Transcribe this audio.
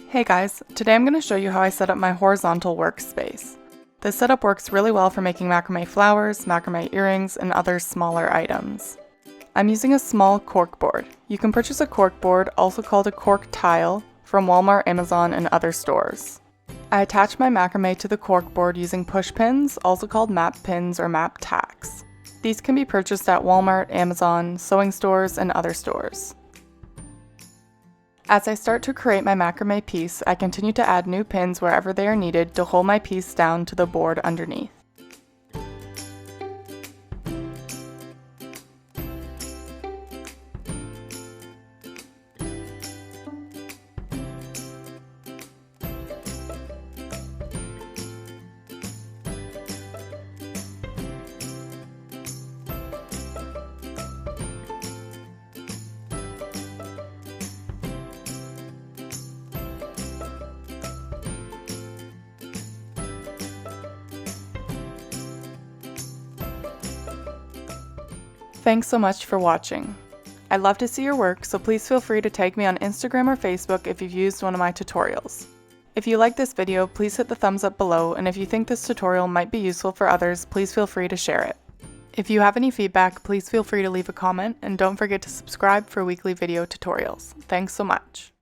Hey guys, today I'm going to show you how I set up my horizontal workspace. This setup works really well for making macrame flowers, macrame earrings, and other smaller items. I'm using a small cork board. You can purchase a cork board, also called a cork tile, from Walmart, Amazon, and other stores. I attach my macrame to the cork board using push pins, also called map pins or map tacks. These can be purchased at Walmart, Amazon, sewing stores, and other stores. As I start to create my macrame piece, I continue to add new pins wherever they are needed to hold my piece down to the board underneath. Thanks so much for watching. I'd love to see your work, so please feel free to tag me on Instagram or Facebook if you've used one of my tutorials. If you like this video, please hit the thumbs up below, and if you think this tutorial might be useful for others, please feel free to share it. If you have any feedback, please feel free to leave a comment, and don't forget to subscribe for weekly video tutorials. Thanks so much.